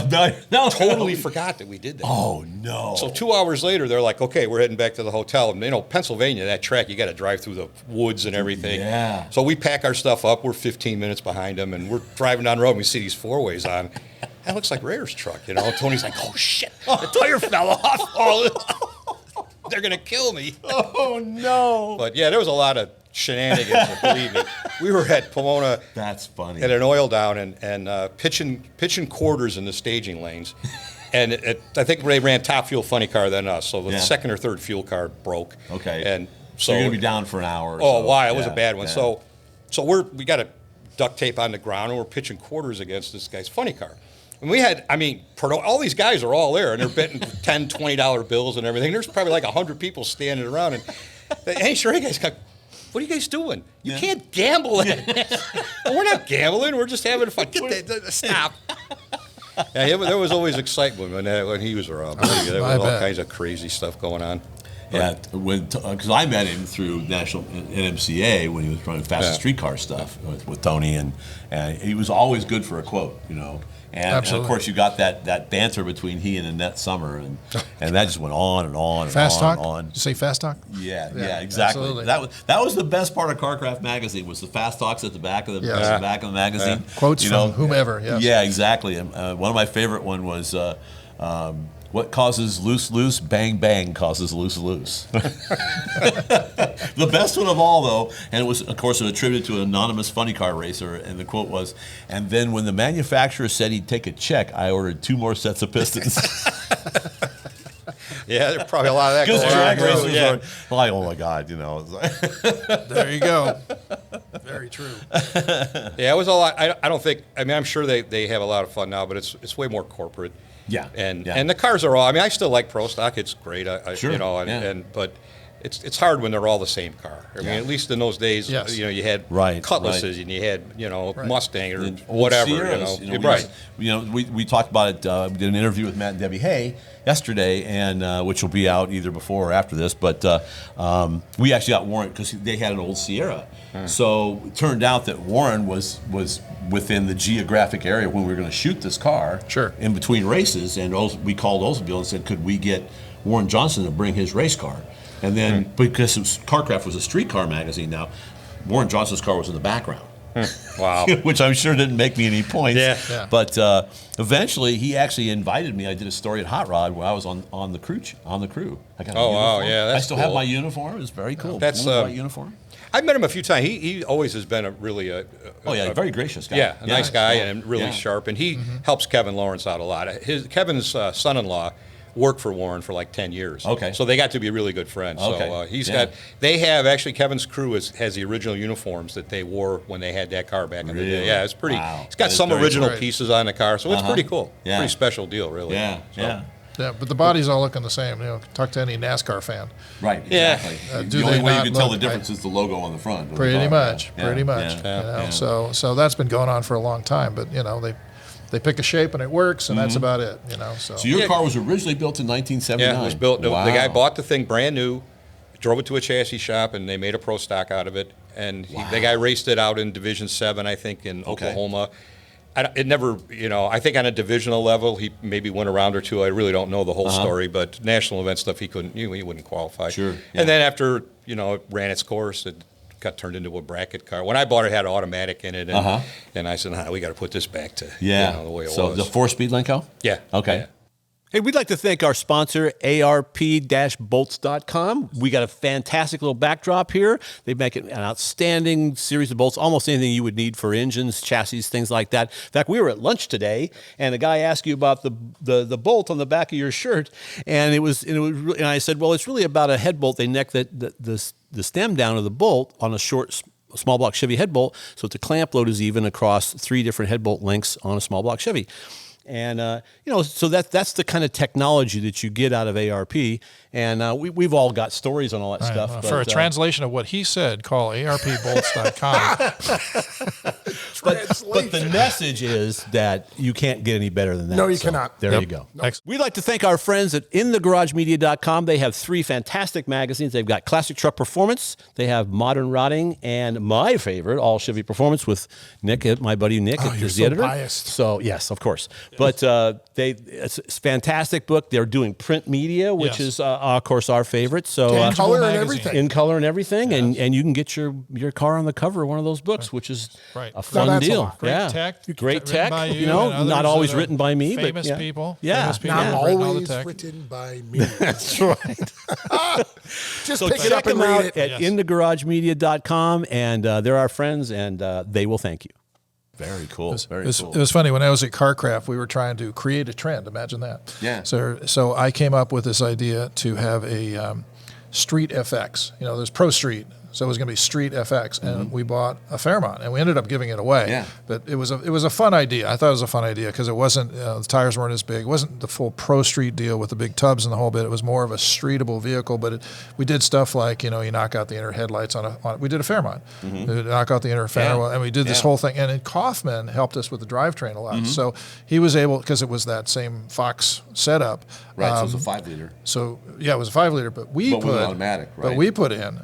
Totally forgot that we did that. Oh, no. So 2 hours later, they're like, okay, we're heading back to the hotel. And, Pennsylvania, that track, you got to drive through the woods and everything. Yeah. So we pack our stuff up. We're 15 minutes behind them, and we're driving down the road, and we see these four-ways on. That looks like Rare's truck, Tony's like, oh, shit, the tire fell off. Oh, they're going to kill me. Oh, no. But, yeah, there was a lot of shenanigans, believe me. We were at Pomona. That's funny. At an oil down and pitching quarters in the staging lanes. And I think they ran top fuel funny car than us. So the second or third fuel car broke. Okay. And so you're going to be down for an hour or Oh, so. why? It was a bad one. Yeah. So we got a duct tape on the ground, and we're pitching quarters against this guy's funny car. And we had, all these guys are all there, and they're betting $10, $20 bills and everything. There's probably like 100 people standing around. And hey, sure, guys, what are you guys doing? You can't gamble at this. Well, we're not gambling. We're just having fun. Get that, stop. Yeah, there was always excitement when he was around. There was all kinds of crazy stuff going on. Yeah, because I met him through National NMCA when he was running fastest streetcar stuff with Tony, and he was always good for a quote, And of course, you got that banter between he and Annette Summer, and that just went on and on and Fast on talk? and on. Did you say fast talk? Yeah, exactly. Absolutely. That was the best part of Carcraft magazine was the fast talks at the back of the magazine. Quotes from whomever. Yes. Yeah, exactly. And one of my favorite one was. What causes loose, bang, bang causes loose. The best one of all, though, and it was, of course, attributed to an anonymous funny car racer, and the quote was, and then when the manufacturer said he'd take a check, I ordered 2 more sets of pistons. Yeah, there's probably a lot of that Because going drag on. racers Yeah. are like, oh my God, It's like There you go. Very true. Yeah, it was a lot. I don't think, I'm sure they have a lot of fun now, but it's way more corporate. Yeah. And the cars are all, I still like Pro Stock. It's great. Sure. But it's hard when they're all the same car. At least in those days, Yes. you had Cutlasses and you had, Mustang or whatever. Sierras, Right. We talked about it. We did an interview with Matt and Debbie Hay yesterday, and which will be out either before or after this. But we actually got Warren because they had an old Sierra. So it turned out that Warren was within the geographic area when we were going to shoot this car. Sure. In between races, and we called Oldsmobile and said, could we get Warren Johnson to bring his race car? And then because Carcraft was a street car magazine now, Warren Johnson's car was in the background. Wow. Which I'm sure didn't make me any points. Yeah. But eventually, he actually invited me. I did a story at Hot Rod where I was on the crew. I got a uniform. Yeah, that's I still have cool. my uniform. It's very cool. That's Blue and white uniform. I've met him a few times. He always has been a really very gracious guy. Yeah, a nice guy and really sharp. And he helps Kevin Lawrence out a lot. Kevin's son-in-law worked for Warren for like 10 years. Okay. So they got to be really good friends. Okay. So they have actually, Kevin's crew has the original uniforms that they wore when they had that car back in the day. Yeah, it's pretty. Wow. It's got That is some very original cool. pieces on the car, so it's pretty cool. Yeah. Pretty special deal, really. Yeah, So- yeah. Yeah, but the bodies all looking the same. Talk to any NASCAR fan. Right, Yeah. exactly. Do the only they way you not can tell the look difference is the logo on the front. of the Pretty car. much. Yeah, Pretty much. yeah, yeah. So that's been going on for a long time. But they pick a shape and it works, and that's about it. So your car was originally built in 1979. Yeah, it was built. Wow. The guy bought the thing brand new, drove it to a chassis shop, and they made a Pro Stock out of it. And the guy raced it out in Division 7, I think, in Oklahoma. It never, I think on a divisional level, he maybe went a round or two. I really don't know the whole story, but national event stuff, he wouldn't qualify. Sure. Yeah. And then after, it ran its course, it got turned into a bracket car. When I bought it, it had automatic in it, and I said, we got to put this back to the way it was. So the 4-speed Lenco? Yeah. Okay. Yeah. Hey, we'd like to thank our sponsor, ARP-bolts.com. We got a fantastic little backdrop here. They make an outstanding series of bolts, almost anything you would need for engines, chassis, things like that. In fact, we were at lunch today, and a guy asked you about the bolt on the back of your shirt, and I said, well, it's really about a head bolt. They neck the stem down of the bolt on a short, small block Chevy head bolt, so the clamp load is even across 3 different head bolt lengths on a small block Chevy. And, so that's the kind of technology that you get out of ARP. And we've all got stories on all that stuff. For a translation of what he said, call arpbolts.com. But the message is that you can't get any better than that. No, you cannot. There you go. We'd like to thank our friends at InTheGarageMedia.com. They have 3 fantastic magazines. They've got Classic Truck Performance, they have Modern Rotting, and my favorite, All Chevy Performance with Nick, my buddy Nick, you're is the so editor. biased. So yes, of course. But it's a fantastic book. They're doing print media, which is of course our favorite. So In color and everything. in color and everything, and you can get your car on the cover of one of those books, which is a fun that's a deal. lot. Great tech. Great written tech. by You know, and others not always that are written by me, famous but people. Yeah. Famous people Not have written all the always tech. written by me. That's right. Just So pick it check up and them out read it. at InTheGarageMedia.com, and they're our friends, and they will thank you. Very cool. Very It cool. was funny when I was at CarCraft. We were trying to create a trend. Imagine that. Yeah. So I came up with this idea to have a Street FX. You know, there's Pro Street, so it was going to be Street FX, and we bought a Fairmont, and we ended up giving it away. Yeah. But it was a fun idea. I thought it was a fun idea because it wasn't the tires weren't as big. It wasn't the full Pro Street deal with the big tubs and the whole bit. It was more of a streetable vehicle. But we did stuff like you knock out the inner headlights on we did a Fairmont, we knock out the inner fender, and we did this whole thing. And then Kaufman helped us with the drivetrain a lot. So he was able, because it was that same Fox setup. Right, so it was a 5-liter. So yeah, it was a 5-liter, but we But put with an automatic, right? But we put in.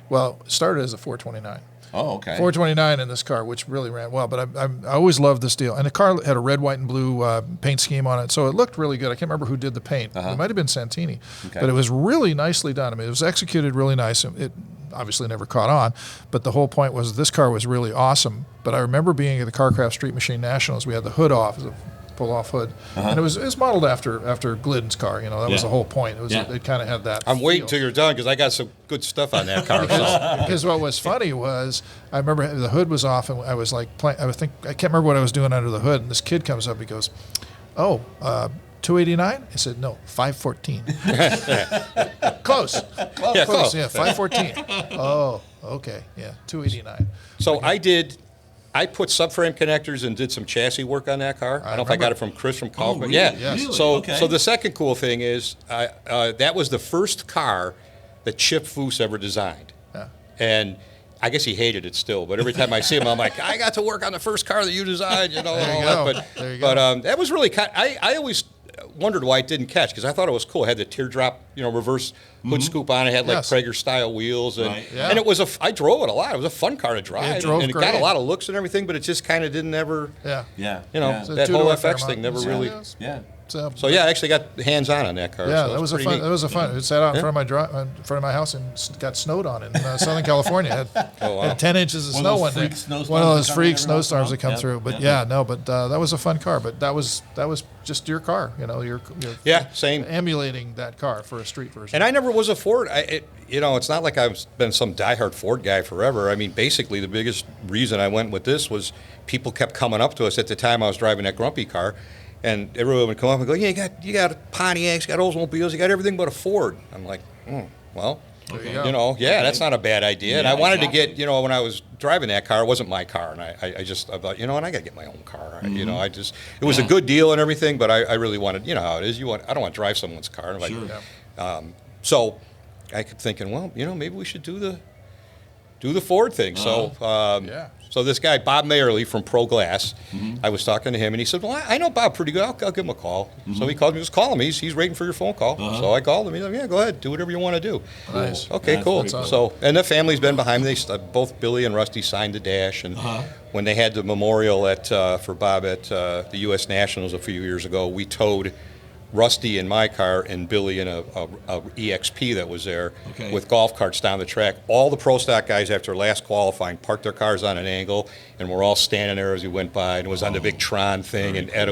Well, it started as a 429. Oh, okay. 429 in this car, which really ran well. But I always loved this deal. And the car had a red, white, and blue paint scheme on it. So it looked really good. I can't remember who did the paint. It might have been Santini. Okay. But it was really nicely done. I mean, it was executed really nice. It obviously never caught on. But the whole point was this car was really awesome. But I remember being at the CarCraft Street Machine Nationals. We had the hood off. It was a pull-off hood. And it was modeled after Glidden's car. That was the whole point. It was it kind of had that I'm waiting feel. till you're done because I got some good stuff on that car. So. Because what was funny was I remember the hood was off and I was like I can't remember what I was doing under the hood, and this kid comes up, he goes, 289? I said, no, 514. Close. Yeah, close. Yeah, 514. Oh, okay. Yeah, 289. So I put subframe connectors and did some chassis work on that car. I don't know if I got it from Chris from Kaufman. really? Yeah. Yes. Really? So Okay. so the second cool thing is that was the first car that Chip Foose ever designed. Yeah. And I guess he hated it still, but every time I see him, I'm like, I got to work on the first car that you designed, and all go. that. There you But go. that was really I always wondered why it didn't catch because I thought it was cool. It had the teardrop, reverse hood scoop on it. It had like Yes. Prager style wheels, and Right. Yeah. and it was I drove it a lot. It was a fun car to drive, It drove and it got great. a lot of looks and everything, but it just kind of didn't ever, Yeah. Yeah. that So whole two-door FX Fairmont. thing never Yeah. really. Yeah. So So yeah, I actually got hands on that car. yeah, so that was pretty a fun. neat. That was a fun. It sat out in front of my house and got snowed on in Southern California. Had 10 inches of One of snow those one day. freak snowstorms One of that those come freak in every once in a snowstorms while. that come Yep. through. But Yep. that was a fun car. But that was just your car. You're Yeah, same. emulating that car for a street version. And I never was a Ford. It's not like I've been some diehard Ford guy forever. I mean, basically, the biggest reason I went with this was people kept coming up to us at the time I was driving that grumpy car, and everyone would come up and go, "Yeah, you got Pontiacs, you got Oldsmobiles, you got everything but a Ford." I'm like, well. There you go. That's not a bad idea. And Yeah, I wanted exactly. to get, when I was driving that car, it wasn't my car. And I thought, and I got to get my own car. It was a good deal and everything, but I really wanted, how it is. I don't want to drive someone's car. And so I kept thinking, well, maybe we should do the Ford thing. So this guy, Bob Mayerly from Pro Glass, I was talking to him, and he said, well, I know Bob pretty good. I'll give him a call. So he called me. Just call him. He's waiting for your phone call. So I called him. He's like, yeah, go ahead. Do whatever you want to do. Nice. Okay, That's cool. pretty cool. So, and the family's been behind me. Both Billy and Rusty signed the dash. And when they had the memorial for Bob at the U.S. Nationals a few years ago, we towed Rusty in my car and Billy in a EXP that was there with golf carts down the track. All the pro stock guys after last qualifying parked their cars on an angle, and we're all standing there as we went by, and it was on the big Tron thing, and Etta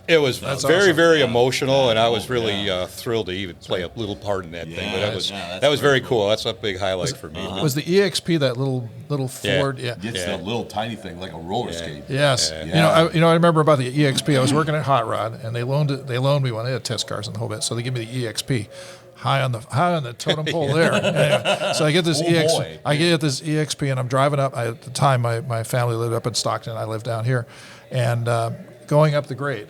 it was That's very, awesome. very emotional, and I was really thrilled to even play a little part in that thing. But that was very cool. That's a big highlight for me. Was the EXP that little Ford? Yeah. It's that little tiny thing, like a roller skate. Yes. Yeah. I remember about the EXP. I was working at Hot Rod, and they loaned me one. They had test cars and the whole bit, so they give me the EXP. High on the totem pole there. Anyway, so I get this boy. I get this EXP, and I'm driving up. At the time, my family lived up in Stockton. I lived down here, and going up the grade.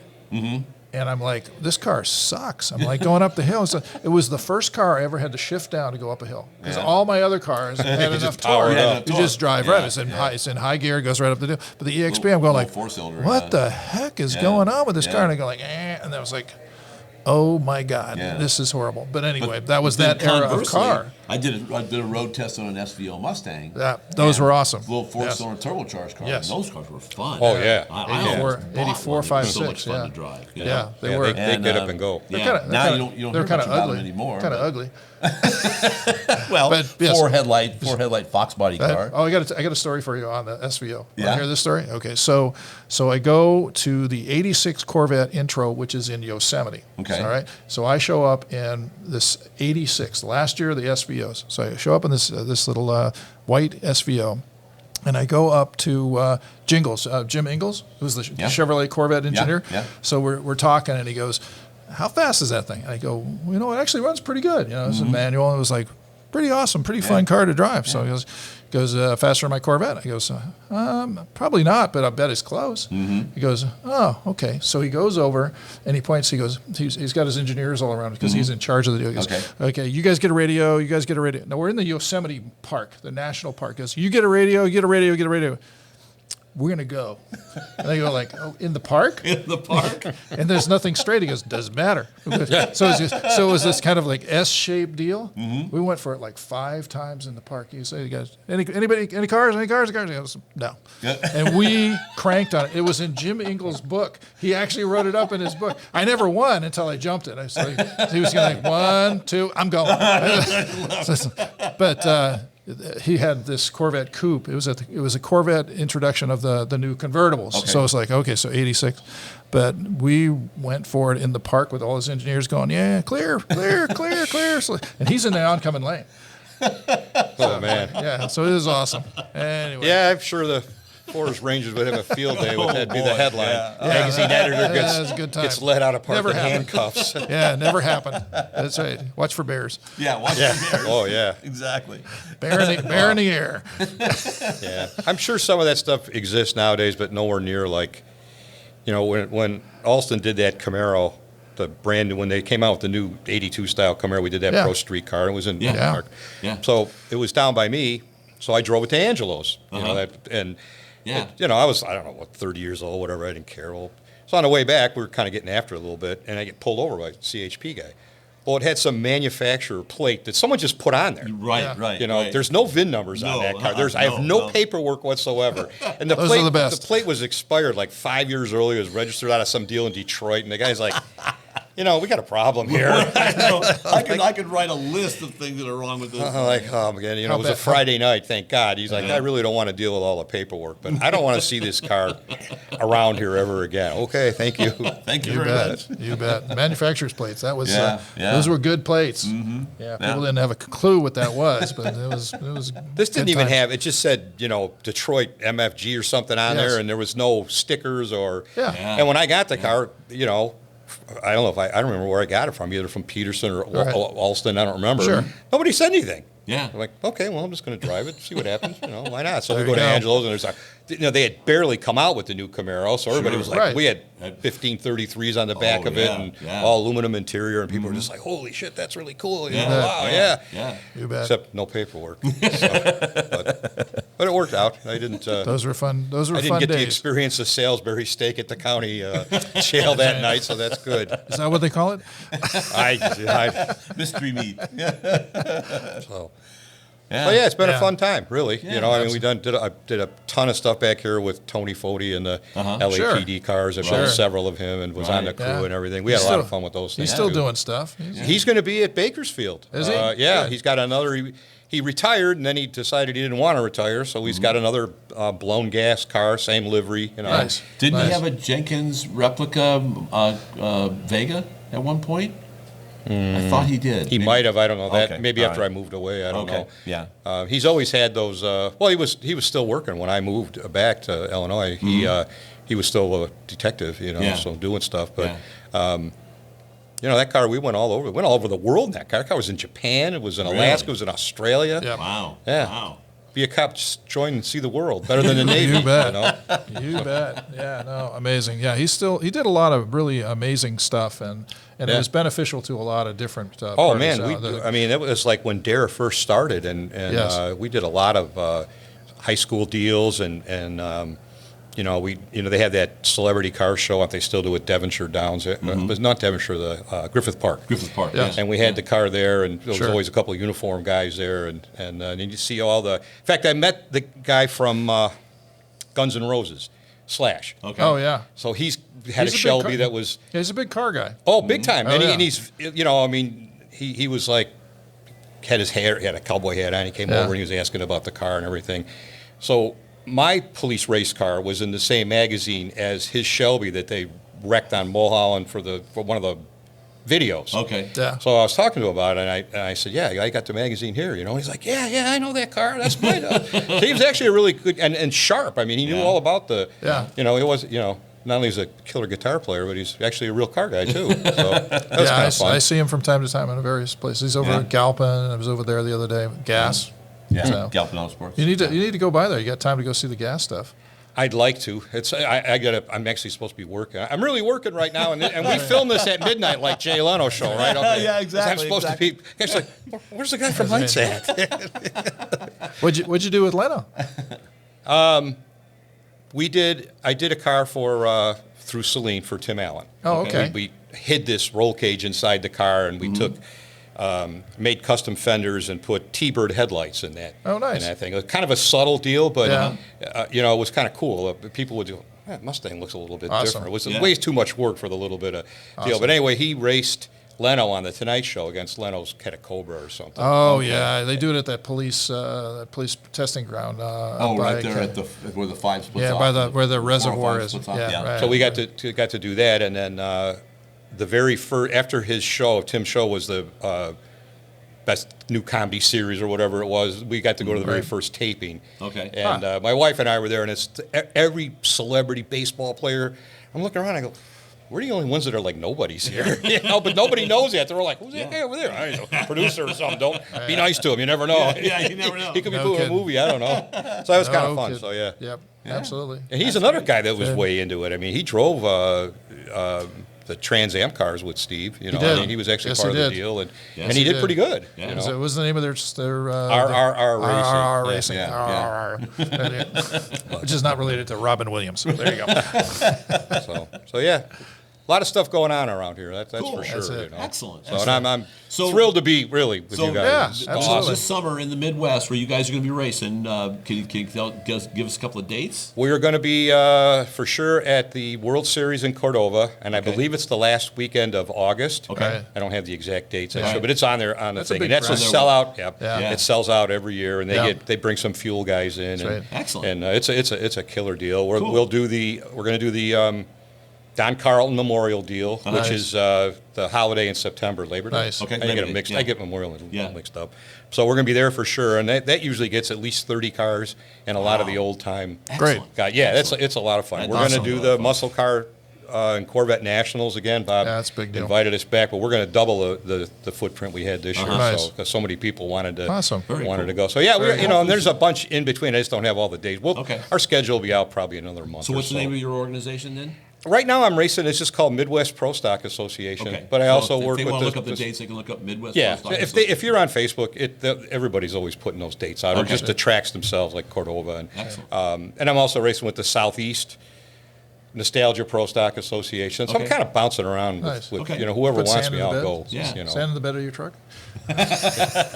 And I'm like, this car sucks. I'm like going up the hill. So it was the first car I ever had to shift down to go up a hill. Because all my other cars had enough power torque. it up. You just drive right. It's in high gear. It goes right up the hill. But the EXP, I'm going like, four-cylinder, what the heck is going on with this car? And I go like, And I was like, oh my God, this is horrible. But anyway, that was that era of car. I did a road test on an SVO Mustang. Yeah, those were awesome. Little four-cylinder turbocharged cars. Yes. Those cars were fun. Oh, yeah. I 84, 5, so 6, much fun to drive. you know? Yeah, they Yeah, were. they get up and go. Now you don't They're hear kind much of about ugly them anymore. Kind of ugly. Well, But, yes. four headlight Fox body car. I got a story for you on the SVO. Want Yeah. to hear this story? Okay, so I go to the '86 Corvette intro, which is in Yosemite. Okay. All right. So I show up in this '86, last year of the SVOs. So I show up in this little white SVO. And I go up to Jingles, Jim Ingalls, who's the Chevrolet Corvette engineer. Yeah. So we're talking, and he goes, "How fast is that thing?" And I go, "Well, you know, it actually runs pretty good. You know, it's a manual." And it was like pretty awesome, pretty fun car to drive. So he goes faster than my Corvette. I goes, probably not, but I bet it's close. He goes, oh, okay. So he goes over and he points. He goes, he's got his engineers all around because he's in charge of the deal. He goes, okay, you guys get a radio. You guys get a radio. Now we're in the Yosemite Park, the national park. He goes, you get a radio. You get a radio. You get a radio. We're going to go. And they go like, oh, in the park? In the park? And there's nothing straight. He goes, doesn't matter. So it was this kind of like S-shaped deal. We went for it like 5 times in the park. You say, you guys, any cars? Any cars? He goes, no. And we cranked on it. It was in Jim Ingalls' book. He actually wrote it up in his book. I never won until I jumped it. So he was going like, 1, 2, I'm going. But he had this Corvette coupe. It was a Corvette introduction of the new convertibles. Okay. So it's like, okay, so 86. But we went for it in the park with all his engineers going, yeah, clear. So, and he's in the oncoming lane. Oh, man. Yeah, so it is awesome. Anyway. Yeah, I'm sure the Forest Rangers would have a field day with that be the headline. Magazine editor Yeah, it's a good time. gets let out of park Never in happened. handcuffs. Yeah, it never happened. That's right. Watch for bears. Yeah, watch Yeah. the bears. Oh, yeah. Exactly. Bear in the air. Yeah. I'm sure some of that stuff exists nowadays, but nowhere near like, you know, when Alston did that Camaro, the brand new, when they came out with the new 82 style Camaro, we did that Yeah. Pro Street car. It was in Yeah. park. Yeah. So it was down by me. So I drove it to Angelo's. You know, Yeah. you know, I was, I don't know, 30 years old, whatever. I didn't care. Well, so on the way back, we were kind of getting after it a little bit, and I get pulled over by a CHP guy. Well, it had some manufacturer plate that someone just put on there. Right. You know, right. there's no VIN numbers on No, that car. I have no paperwork whatsoever. And the Those plate, are the best. the plate was expired like 5 years earlier. It was registered out of some deal in Detroit, and the guy's like, you know, we got a problem here. I could write a list of things that are wrong with this. I'm like, oh, again, you know, How it was a bad- Friday night, thank God. He's like, I really don't want to deal with all the paperwork, but I don't want to see this car around here ever again. Okay, thank you. Thank you You very bet. much. You bet. Manufacturer's plates. That was Yeah. those were good plates. Yeah, people didn't have a clue what that was, but it was This good didn't even times. have, it just said, you know, Detroit MFG or something on Yes. there, and there was no stickers or. Yeah. And when I got the car, you know, I don't know if I don't remember where I got it from, either from Peterson or Right. Alston, I don't remember. Sure. Nobody said anything. Yeah. I'm like, okay, well, I'm just going to drive it, see what happens. You know, why not? So There we go you to go. Angelo's, and there's like, you know, they had barely come out with the new Camaro, so everybody was like, Right. we had 1533s on the back Oh, of it, yeah, and yeah. all aluminum interior, and people were just like, holy shit, that's really cool. You know, Yeah. wow, Yeah. yeah. You bet. Except no paperwork. But it worked out. I didn't. Those were fun. Those were I didn't fun get the days. experience of Salisbury steak at the county jail that night, so that's good. Is that what they call it? I Mystery meat. so. Yeah. But yeah, it's been Yeah. a fun time, really. Yeah, you know, I mean, I did a ton of stuff back here with Tony Foti and the LAPD cars. I built several of him and was on the Right. crew Yeah. and everything. We had He's a lot still- of fun with those things. He's still too. doing stuff. He's going to be at Bakersfield. Is he? Yeah, Good. he's got another. He retired and then he decided he didn't want to retire, so he's got another blown gas car, same livery. You know. Nice. Didn't Nice. he have a Jenkins replica Vega at one point? I thought he did. He might have. I don't know that. Okay, Maybe all after right. I moved away. I don't Okay, know. yeah. He's always had those. Well, he was still working when I moved back to Illinois. He was still a detective, you know, Yeah. so doing stuff. But you know, that car, we went all over. We went all over the world in that car. That car was in Japan. It was in Alaska. It was in Australia. Yeah. Wow. Yeah. Wow. be a cop, just join and see the world. Better than the Navy. You bet. know? You bet. Yeah, no, amazing. Yeah, he did a lot of really amazing stuff, and it was beneficial to a lot of different Oh parties. man, I mean, it was like when Dare first started, and Yes. we did a lot of high school deals, and they had that celebrity car show. If they still do it, Devonshire Downs. It was not Devonshire, the Griffith Park. Griffith Park. Yeah. Yes. And we had the car there, and there was Sure. always a couple of uniform guys there, and you see all the. In fact, I met the guy from Guns N' Roses, Slash. Okay. Oh yeah. So he's had He's a a big Shelby car- that was He's a big car guy. big time, Oh, and, yeah. and he's I mean he was like had his hair, he had a cowboy hat on. He came Yeah. over and he was asking about the car and everything. So my police race car was in the same magazine as his Shelby that they wrecked on Mulholland for one of the videos. Okay. Yeah. So I was talking to him about it, and I said, "Yeah, I got the magazine here." You know, he's like, "Yeah, I know that car. That's mine." So he was actually a really good and sharp. I mean, he knew all about the. Yeah. You know, he was. You know, not only is a killer guitar player, but he's actually a real car guy too. So that was kind of fun. I see him from time to time in various places. He's over at Galpin. I was over there the other day. Gas. Yeah. So- Galpin Auto Sports. You need to go by there. You got time to go see the gas stuff. I'd like to. I'm actually supposed to be working. I'm really working right now, and we film this at midnight, like Jay Leno show, right? Okay. Yeah, 'Cause exactly, I'm supposed to be. It's like, where's the guy from Heidt at? What'd you do with Leno? I did a car for through Saleen for Tim Allen. Oh, okay. We hid this roll cage inside the car, and we took made custom fenders and put T-bird headlights in that. Oh, nice. In that thing. It was kind of a subtle deal, but Yeah. it was kind of cool. People would go, Mustang looks a little bit Awesome. different. It was Yeah. way too much work for the little bit of deal. But anyway, he raced Leno on the Tonight Show against Leno's Cobra or something. Oh yeah, they do it at that police testing ground. Oh, by right there at where the 5 splits off. where the 4 or 5 reservoir is. splits off. Yeah, right. So we got to do that, and then the very first after his show, Tim's show was the best new comedy series or whatever it was. We got to go to the very first taping. Okay. And my wife and I were there, and it's every celebrity baseball player. I'm looking around, I go, we're the only ones that are like nobodies here, but nobody knows yet. They're all like, who's that guy over there? I don't know, producer or something. Don't be nice to him. You never know. Yeah, you never know. He could be No doing a kidding. movie. I don't know. So that was kind of fun. kid. So yeah. Yep. Absolutely. And he's another guy that was way into it. I mean, he drove the Trans Am cars with Steve. You know, did. I mean, he was actually Yes, part he of the did. deal, and Yes, he he did did. pretty good. Yeah. You What know? was the name of their RRR Racing? Racing. Yeah. Which is not related to Robin Williams. There you go. So yeah, a lot of stuff going on around here. That's Cool. for sure. That's it. You know? Excellent. So and I'm So- thrilled to be really with you guys. yeah, absolutely. This summer in the Midwest, where you guys are going to be racing, can you give us a couple of dates? We are going to be for sure at the World Series in Cordova, and I believe it's the last weekend of August. Okay. I don't have the exact dates, Yeah. but it's on there on the That's a thing. big And that's a crowd. sellout. Yep. Yeah. It sells out every year, and Yeah. they bring some fuel guys in. That's and, right. Excellent. And it's a killer deal. Cool. We're going to do the Don Carlton Memorial Deal, which Nice. is the holiday in September, Labor Day. Nice. Okay, I get Labor them Day, mixed. yeah. I get Memorial and Yeah. mixed up. So we're going to be there for sure, and that usually gets at least 30 cars and a lot of the old time. Great. Guy. Yeah, it's a lot of fun. That's We're going to awesome. do the muscle car and Corvette Nationals again. Bob Yeah, that's a big deal. invited us back, but we're going to double the footprint we had this year. Nice. Because so many people wanted to Awesome. Very wanted cool. to go. So yeah, Very and there's a bunch in between. I just don't have all the dates. Okay. Our schedule will be out probably another month. So or what's the name of your organization then? Right now, I'm racing. It's just called Midwest Pro Stock Association. Okay. But I So also if work they with want to look up the the dates, they can look up Midwest. yeah. Pro Stock If you're on Facebook, everybody's always putting those dates out, or Okay. just the tracks themselves, like Cordova. Excellent. And I'm also racing with the Southeast Nostalgia Pro Stock Association. So Okay. I'm kind of bouncing around Nice. with Okay. whoever Put wants sand me, in the I'll bed? go. Yeah. You know. Sand in the bed of your truck?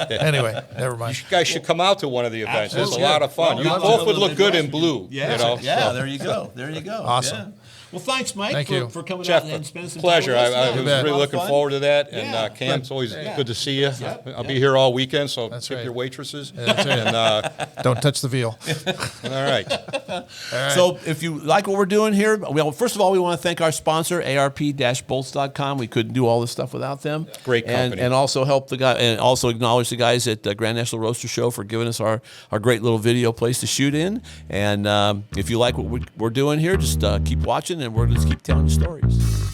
Anyway, never mind. You guys should come out to one of the events. It's a Absolutely. lot of fun. Well, You we'll both have would to look live good in in blue. Yeah, You know? yeah. So- There you go. There you go. Awesome. Yeah. Well, thanks, Mike, Thank you. for coming Jeff, out and spending some pleasure. time with us. I Yeah, was it a really lot of looking fun. forward to that. And Yeah. Cam, it's always Yeah. good to see you. Yeah. I'll be here all weekend, so That's tip right. your waitresses. That's right. And Don't touch the veal. all right. So if you like what we're doing here, well, first of all, we want to thank our sponsor, ARP-Bolts.com. We couldn't do all this stuff without them. Great company. And also help the guy, and also acknowledge the guys at Grand National Roadster Show for giving us our great little video place to shoot in. And if you like what we're doing here, just keep watching, and we're going to keep telling you stories.